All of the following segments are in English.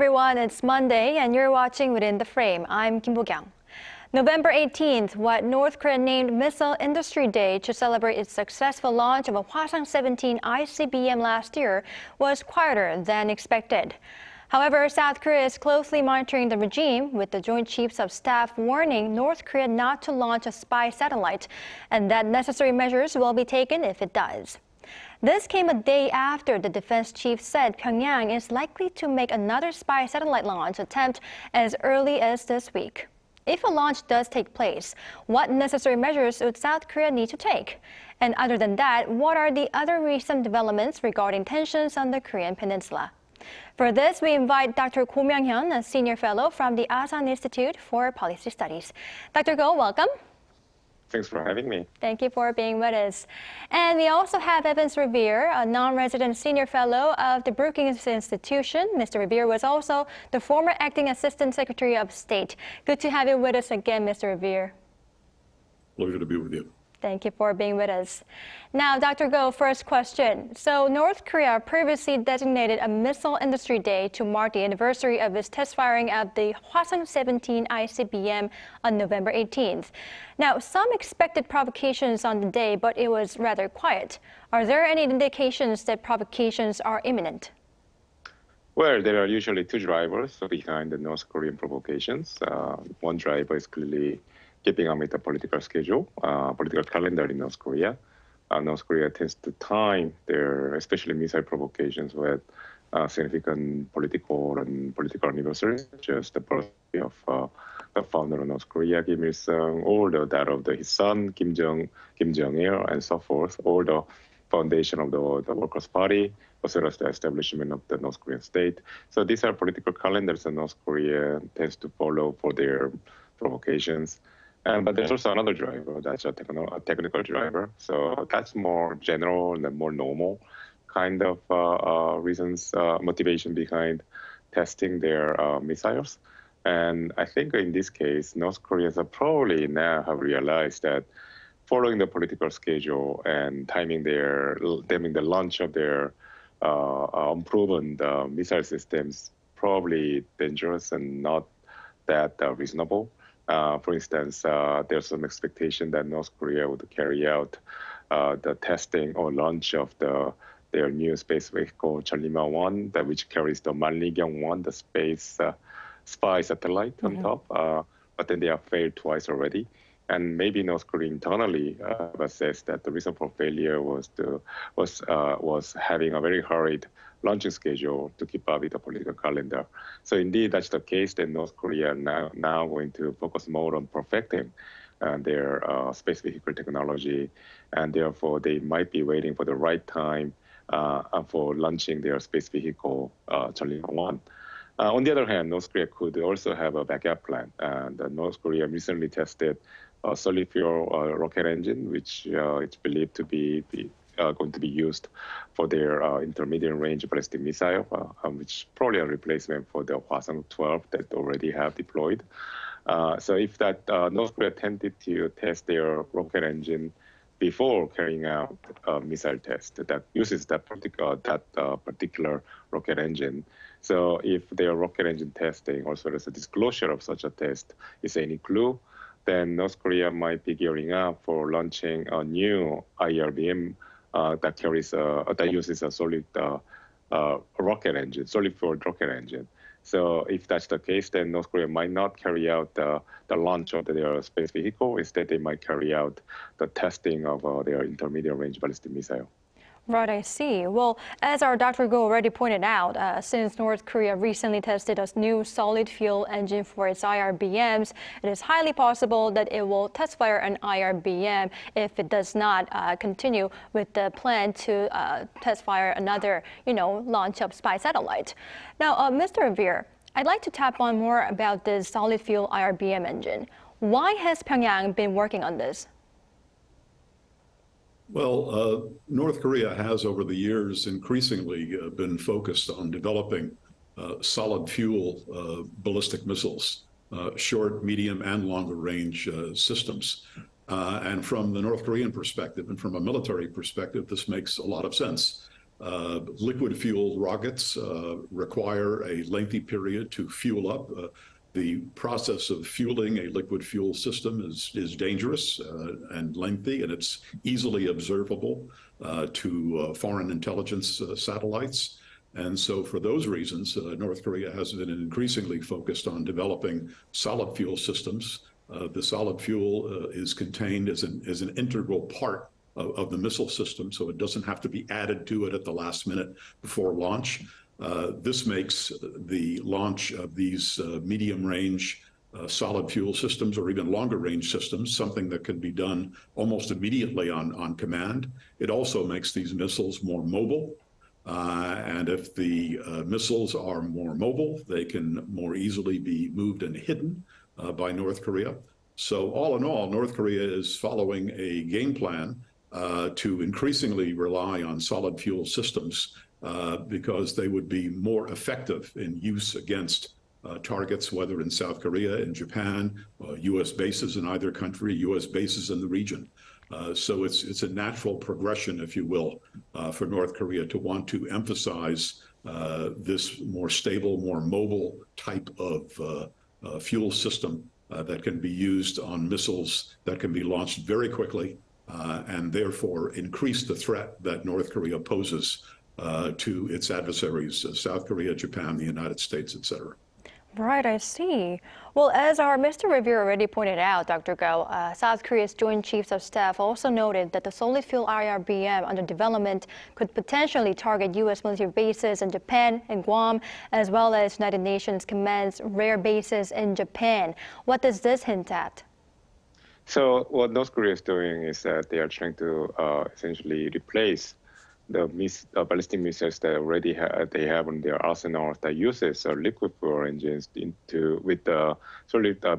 everyone, it's Monday and you're watching Within the Frame. I'm Kim Jong-hyun. November 18th, what North Korea named Missile Industry Day to celebrate its successful launch of a Hwasong-17 ICBM last year, was quieter than expected. However, South Korea is closely monitoring the regime, with the Joint Chiefs of Staff warning North Korea not to launch a spy satellite and that necessary measures will be taken if it does. This came a day after the defense chief said Pyongyang is likely to make another spy satellite launch attempt as early as this week. If a launch does take place, what necessary measures would South Korea need to take? And other than that, what are the other recent developments regarding tensions on the Korean Peninsula? For this, we invite Dr. Go Myong-hyun, a senior fellow from the Asan Institute for Policy Studies. Dr. Go, welcome. Thanks for having me. Thank you for being with us. And we also have Evans Revere, a non-resident senior fellow of the Brookings Institution. Mr. Revere was also the former acting assistant secretary of state. Good to have you with us again, Mr. Revere. Pleasure to be with you. Thank you for being with us. Now, Dr. Go, first question. So North Korea previously designated a Missile Industry Day to mark the anniversary of its test firing of the Hwasong-17 ICBM on November 18th. Now, some expected provocations on the day, but it was rather quiet. Are there any indications that provocations are imminent? Well, there are usually two drivers behind the North Korean provocations. One driver is clearly keeping up with the political schedule, political calendar in North Korea. North Korea tends to time their, especially missile provocations, with significant political anniversaries, such as the birthday of the founder of North Korea, Kim Il-sung, or that of his son, Kim Jong-il, and so forth, or the foundation of the Workers' Party, as well as the establishment of the North Korean state. So these are political calendars that North Korea tends to follow for their provocations. But there's also another driver, that's a technical driver. So that's more general and more normal kind of reasons, motivation behind testing their missiles. And I think in this case, North Koreans are probably now have realized that following the political schedule and timing the launch of their unproven missile systems probably dangerous and not that reasonable. For instance, there's some expectation that North Korea would carry out the testing or launch of their new space vehicle, Cheolima-1, which carries the Manligyong-1, the space spy satellite on top. But then they have failed twice already. And maybe North Korea internally assessed that the reason for failure was having a very hurried launching schedule to keep up with the political calendar. So indeed, that's the case. Then North Korea now going to focus more on perfecting their space vehicle technology, and therefore they might be waiting for the right time for launching their space vehicle, Cheolima-1. On the other hand, North Korea could also have a backup plan. And North Korea recently tested a solid fuel rocket engine, which it's believed to be going to be used for their intermediate range ballistic missile, which is probably a replacement for the Hwasong-12 that already have deployed. So if that North Korea tended to test their rocket engine before carrying out a missile test that uses that particular rocket engine. So if their rocket engine testing, also as a disclosure of such a test, is any clue, then North Korea might be gearing up for launching a new IRBM that uses a solid rocket engine, solid fuel rocket engine. So if that's the case, then North Korea might not carry out the launch of their space vehicle. Instead, they might carry out the testing of their intermediate range ballistic missile. Right, I see. Well, as our Dr. Go already pointed out, since North Korea recently tested a new solid fuel engine for its IRBMs, it is highly possible that it will test fire an IRBM if it does not continue with the plan to test fire another, launch of spy satellite. Now, Mr. Revere, I'd like to tap on more about this solid fuel IRBM engine. Why has Pyongyang been working on this? Well, North Korea has over the years increasingly been focused on developing solid fuel ballistic missiles, short, medium, and longer range systems. And from the North Korean perspective and from a military perspective, this makes a lot of sense. Liquid fuel rockets require a lengthy period to fuel up. The process of fueling a liquid fuel system is dangerous and lengthy, and it's easily observable to foreign intelligence satellites. And so for those reasons, North Korea has been increasingly focused on developing solid fuel systems. The solid fuel is contained as an integral part of the missile system, so it doesn't have to be added to it at the last minute before launch. This makes the launch of these medium-range solid fuel systems or even longer-range systems something that can be done almost immediately on command. It also makes these missiles more mobile. And if the missiles are more mobile, they can more easily be moved and hidden by North Korea. So all in all, North Korea is following a game plan to increasingly rely on solid fuel systems because they would be more effective in use against targets, whether in South Korea, in Japan, U.S. bases in either country, U.S. bases in the region. So it's a natural progression, if you will, for North Korea to want to emphasize this more stable, more mobile type of fuel system that can be used on missiles that can be launched very quickly and therefore increase the threat that North Korea poses to its adversaries, South Korea, Japan, the United States, et cetera. Right, I see. Well, as our Mr. Revere already pointed out, Dr. Go, South Korea's Joint Chiefs of Staff also noted that the solid fuel IRBM under development could potentially target U.S. military bases in Japan and Guam, as well as United Nations Command's rare bases in Japan. What does this hint at? So what North Korea is doing is that they are trying to essentially replace the ballistic missiles that already they have in their arsenal that uses liquid fuel engines with the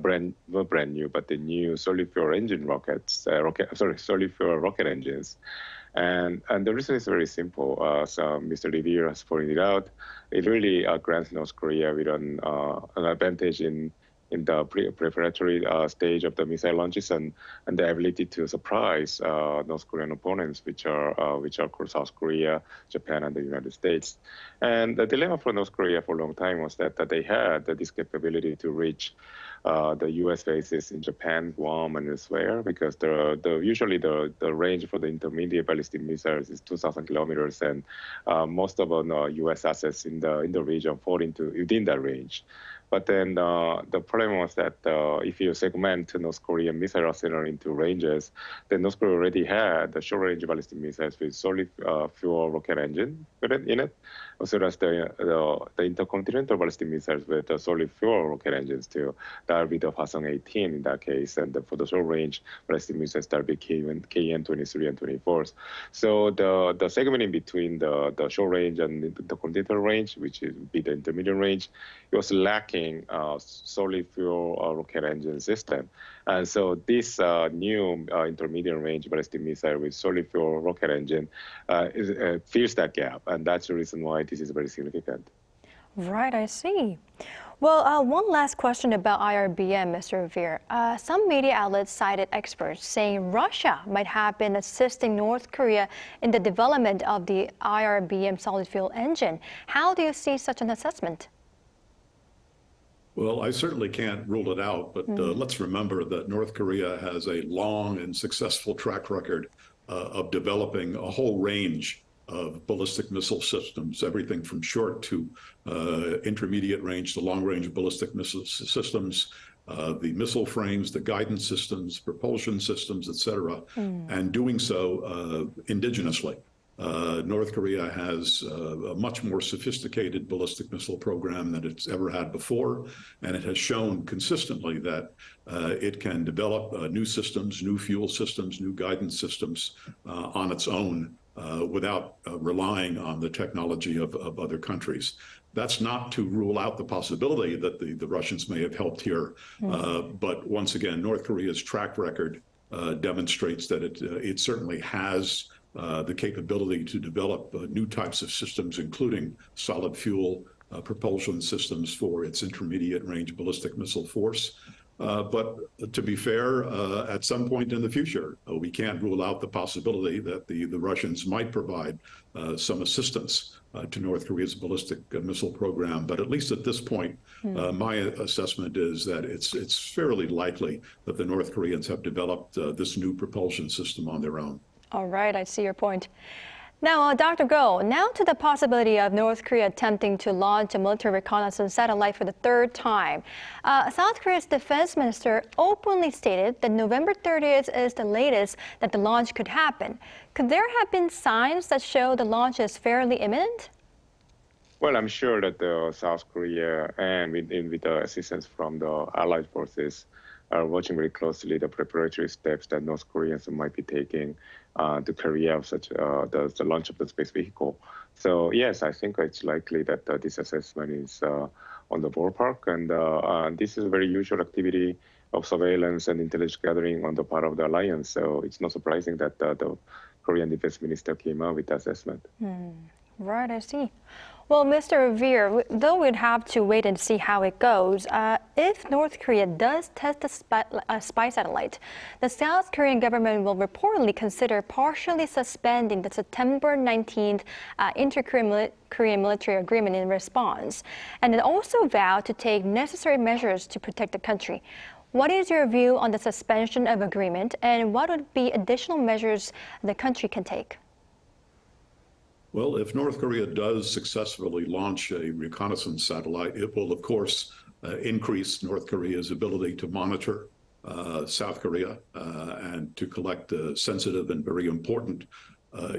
brand new, but the new solid fuel engine solid fuel rocket engines. And the reason is very simple. As Mr. Revere has pointed out, it really grants North Korea with an advantage in the preparatory stage of the missile launches and the ability to surprise North Korean opponents, which are South Korea, Japan, and the United States. And the dilemma for North Korea for a long time was that they had this capability to reach the U.S. bases in Japan, Guam, and elsewhere, because usually the range for the intermediate ballistic missiles is 2,000 kilometers, and most of the U.S. assets in the region fall within that range. But then the problem was that if you segment North Korean missile arsenal into ranges, then North Korea already had the short-range ballistic missiles with solid fuel rocket engine in it, as well as the intercontinental ballistic missiles with the solid fuel rocket engines too. That would be the Hwasong-17 in that case, and for the short-range ballistic missiles, that would be KN-23 and 24. So the segment in between the short-range and the continental range, which would be the intermediate range, it was lacking solid fuel rocket engine system. And so this new intermediate range ballistic missile with solid fuel rocket engine fills that gap. And that's the reason why this is very significant. Right, I see. Well, one last question about IRBM, Mr. Revere. Some media outlets cited experts saying Russia might have been assisting North Korea in the development of the IRBM solid fuel engine. How do you see such an assessment? Well, I certainly can't rule it out, but let's remember that North Korea has a long and successful track record of developing a whole range of ballistic missile systems, everything from short to intermediate range to long-range ballistic missile systems, the missile frames, the guidance systems, propulsion systems, et cetera, and doing so indigenously. North Korea has a much more sophisticated ballistic missile program than it's ever had before, and it has shown consistently that it can develop new systems, new fuel systems, new guidance systems on its own without relying on the technology of other countries. That's not to rule out the possibility that the Russians may have helped here, but once again, North Korea's track record demonstrates that it certainly has the capability to develop new types of systems, including solid fuel propulsion systems for its intermediate range ballistic missile force. But to be fair, at some point in the future, we can't rule out the possibility that the Russians might provide some assistance to North Korea's ballistic missile program. But at least at this point, my assessment is that it's fairly likely that the North Koreans have developed this new propulsion system on their own. All right, I see your point. Now, Dr. Go, now to the possibility of North Korea attempting to launch a military reconnaissance satellite for the third time. South Korea's defense minister openly stated that November 30th is the latest that the launch could happen. Could there have been signs that show the launch is fairly imminent? Well, I'm sure that South Korea and with the assistance from the Allied forces are watching very closely the preparatory steps that North Koreans might be taking to carry out such the launch of the space vehicle. So yes, I think it's likely that this assessment is on the ballpark, and this is a very usual activity of surveillance and intelligence gathering on the part of the alliance. So it's not surprising that the Korean defense minister came out with the assessment. Right, I see. Well, Mr. Revere, though we'd have to wait and see how it goes, if North Korea does test a spy satellite, the South Korean government will reportedly consider partially suspending the September 19th Inter-Korean military agreement in response, and it also vowed to take necessary measures to protect the country. What is your view on the suspension of agreement, and what would be additional measures the country can take? Well, if North Korea does successfully launch a reconnaissance satellite, it will, of course, increase North Korea's ability to monitor South Korea and to collect sensitive and very important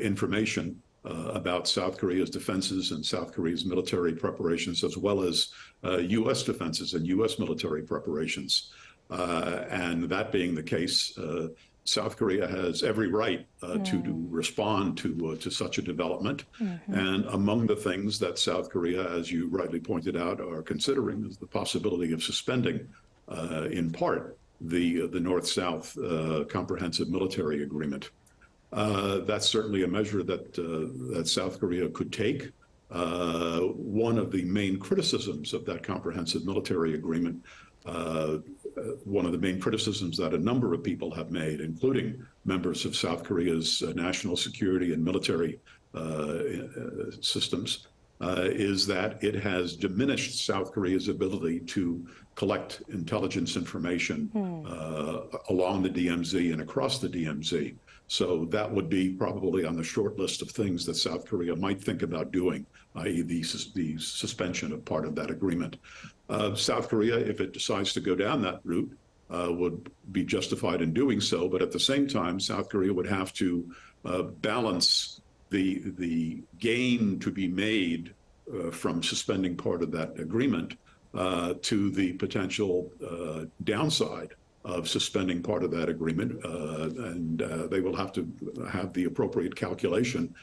information about South Korea's defenses and South Korea's military preparations, as well as U.S. defenses and U.S. military preparations. And that being the case, South Korea has every right to respond to such a development. And among the things that South Korea, as you rightly pointed out, are considering is the possibility of suspending, in part, the North-South Comprehensive Military Agreement. That's certainly a measure that South Korea could take. One of the main criticisms of that Comprehensive Military Agreement, one of the main criticisms that a number of people have made, including members of South Korea's national security and military systems, is that it has diminished South Korea's ability to collect intelligence information along the DMZ and across the DMZ. So that would be probably on the short list of things that South Korea might think about doing, i.e. the suspension of part of that agreement. South Korea, if it decides to go down that route, would be justified in doing so. But at the same time, South Korea would have to balance the gain to be made from suspending part of that agreement to the potential downside of suspending part of that agreement, and they will have to have the appropriate calculation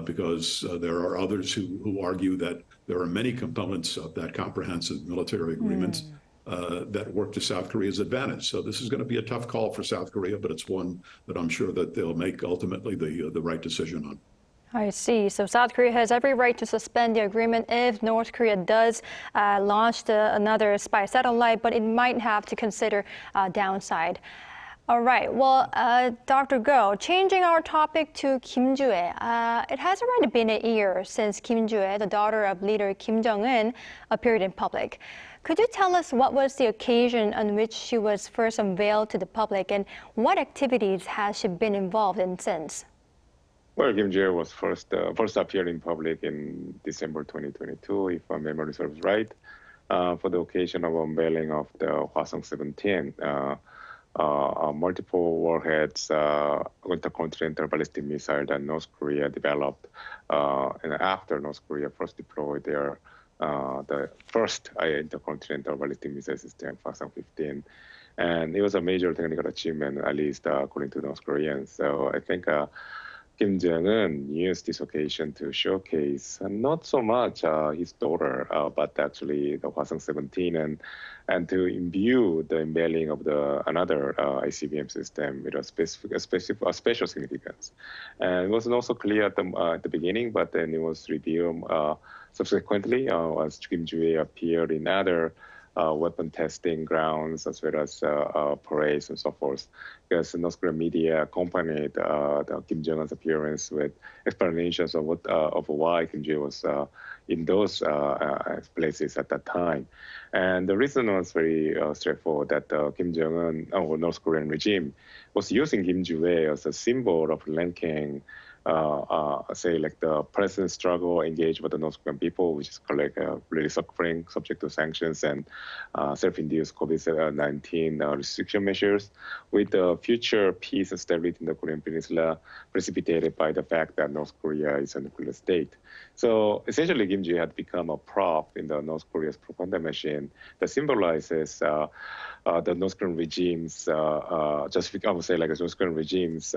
because there are others who argue that there are many components of that comprehensive military agreement that work to South Korea's advantage. So this is going to be a tough call for South Korea, but it's one that I'm sure that they'll make ultimately the right decision on. I see. So South Korea has every right to suspend the agreement if North Korea does launch another spy satellite, but it might have to consider downside. All right. Well, Dr. Go, changing our topic to Kim Joo-ae. It has already been a year since Kim Joo-ae, the daughter of leader Kim Jong-un, appeared in public. Could you tell us what was the occasion on which she was first unveiled to the public, and what activities has she been involved in since? Well, Kim Jong-un was first appeared in public in December 2022, if my memory serves right, for the occasion of unveiling of the Hwasong-17, multiple warheads intercontinental ballistic missile that North Korea developed, and after North Korea first deployed their the first intercontinental ballistic missile system, Hwasong-17. And it was a major technical achievement, at least according to North Koreans. So I think Kim Jong-un used this occasion to showcase not so much his daughter, but actually the Hwasong-17, and to imbue the unveiling of another ICBM system with a special significance. And it wasn't also clear at the beginning, but then it was revealed subsequently as Kim Joo-ae appeared in other weapon testing grounds as well as parades and so forth. Because North Korean media accompanied the Kim Jong-un's appearance with explanations of why Kim Jong-un was in those places at that time. And the reason was very straightforward, that Kim Jong-un, or North Korean regime, was using Kim Ju-hae as a symbol of linking say like the present struggle engaged with the North Korean people, which is like really suffering, subject to sanctions and self-induced COVID-19 restriction measures, with the future peace and stability in the Korean Peninsula precipitated by the fact that North Korea is a nuclear state. So essentially, Kim Jong-un had become a prop in the North Korea's propaganda machine that symbolizes the North Korean regime's I would say like the North Korean regime's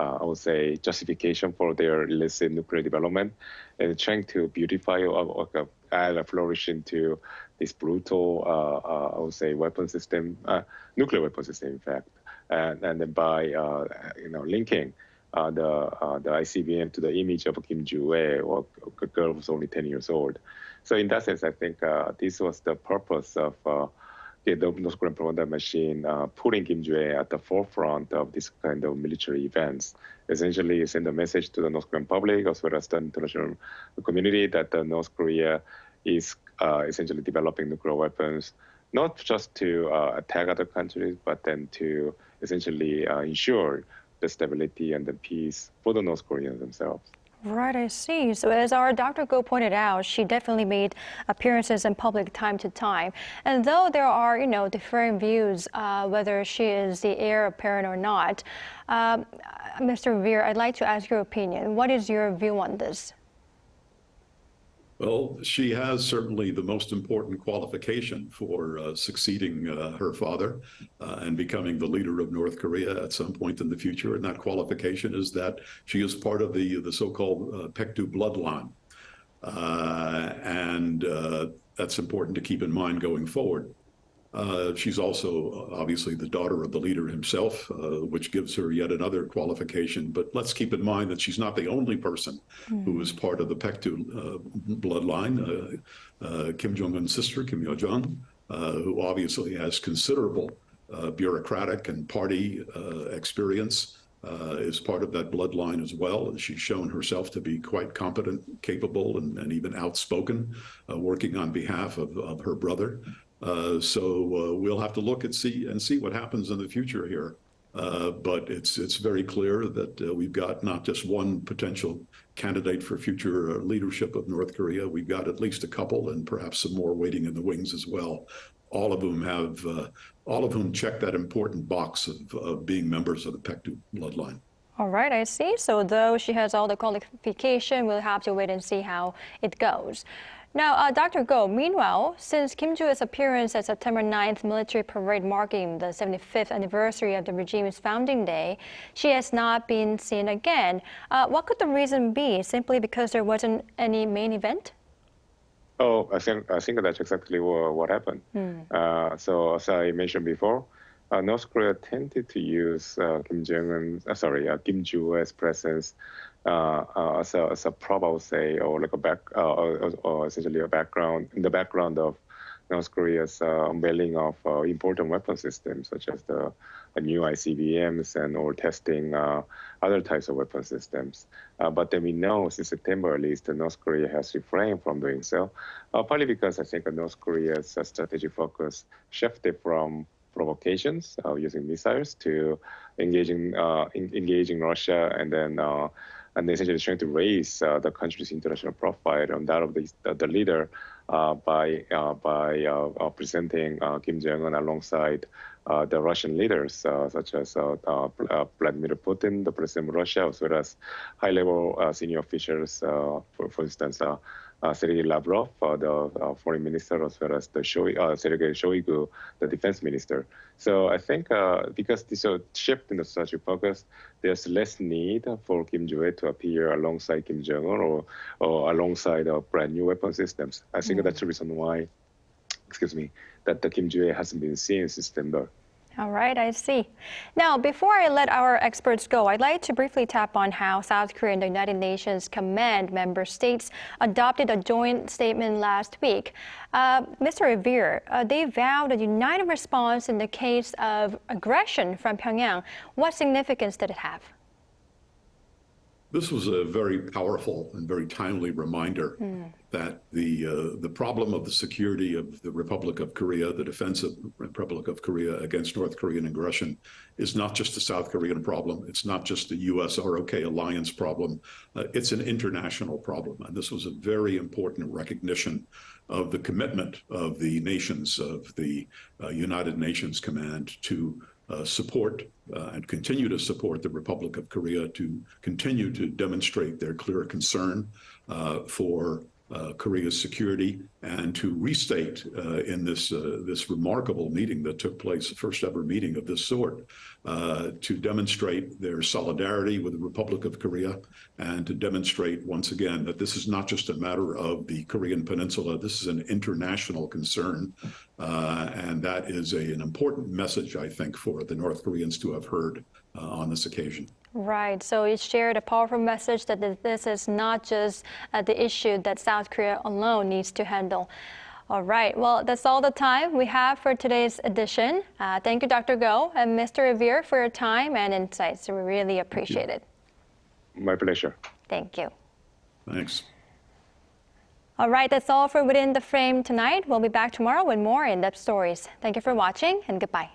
I would say justification for their illicit nuclear development, and trying to beautify or add a flourish into this brutal, I would say, weapon system, nuclear weapon system, in fact, and then by linking the ICBM to the image of Kim Ju-hae, or a girl who's only 10 years old. So in that sense, I think this was the purpose of the North Korean propaganda machine putting Kim Jong-un at the forefront of this kind of military events. Essentially, send a message to the North Korean public as well as the international community that North Korea is essentially developing nuclear weapons, not just to attack other countries, but then to essentially ensure the stability and the peace for the North Koreans themselves. Right, I see. So as our Dr. Go pointed out, she definitely made appearances in public time to time. And though there are, differing views whether she is the heir apparent or not, Mr. Veer, I'd like to ask your opinion. What is your view on this? Well, she has certainly the most important qualification for succeeding her father and becoming the leader of North Korea at some point in the future. And that qualification is that she is part of the so-called Paektu bloodline. And that's important to keep in mind going forward. She's also obviously the daughter of the leader himself, which gives her yet another qualification. But let's keep in mind that she's not the only person who is part of the Paektu bloodline. Kim Jong-un's sister, Kim Yo-jong, who obviously has considerable bureaucratic and party experience, is part of that bloodline as well. She's shown herself to be quite competent, capable, and even outspoken, working on behalf of her brother. So we'll have to look and see what happens in the future here. But it's very clear that we've got not just one potential candidate for future leadership of North Korea. We've got at least a couple, and perhaps some more waiting in the wings as well. All of whom check that important box of being members of the Paektu bloodline. All right, I see. So though she has all the qualification, we'll have to wait and see how it goes. Now, Dr. Go, meanwhile, since Kim Jong-un's appearance at September 9th military parade marking the 75th anniversary of the regime's founding day, she has not been seen again. What could the reason be? Simply because there wasn't any main event? Oh, I think that's exactly what happened. So as I mentioned before, North Korea tended to use Kim Ju-hae's presence as a prop, I would say, or like or essentially a background in the background of North Korea's unveiling of important weapon systems, such as the new ICBMs or testing other types of weapon systems. But then we know since September at least, North Korea has refrained from doing so, partly because I think North Korea's strategic focus shifted from provocations using missiles to engaging Russia, and then essentially trying to raise the country's international profile, and that of the leader by presenting Kim Jong-un alongside the Russian leaders, such as Vladimir Putin, the president of Russia, as well as high-level senior officials, for instance, Sergei Lavrov, the foreign minister, as well as the Sergei Shoigu, the defense minister. So I think because this shift in the strategic focus, there's less need for Kim Jong-un to appear alongside Kim Jong-un or alongside brand new weapon systems. I think that's the reason why, that the Kim Jong-un hasn't been seen since September. All right, I see. Now, before I let our experts go, I'd like to briefly tap on how South Korea and the United Nations Command member states adopted a joint statement last week. Mr. Revere, they vowed a united response in the case of aggression from Pyongyang. What significance did it have? This was a very powerful and very timely reminder that the problem of the security of the Republic of Korea, the defense of the Republic of Korea against North Korean aggression, is not just a South Korean problem. It's not just a US-ROK alliance problem. It's an international problem. And this was a very important recognition of the commitment of the nations of the United Nations Command to support and continue to support the Republic of Korea, to continue to demonstrate their clear concern for Korea's security, and to restate in this remarkable meeting that took place, the first ever meeting of this sort, to demonstrate their solidarity with the Republic of Korea, and to demonstrate once again that this is not just a matter of the Korean Peninsula, this is an international concern, and that is an important message, I think, for the North Koreans to have heard on this occasion. Right, so it shared a powerful message that this is not just the issue that South Korea alone needs to handle. All right, well, that's all the time we have for today's edition. Thank you, Dr. Go and Mr. Revere, for your time and insights. We really appreciate it. My pleasure. Thank you. Thanks. All right, that's all for Within the Frame tonight. We'll be back tomorrow with more in-depth stories. Thank you for watching, and goodbye.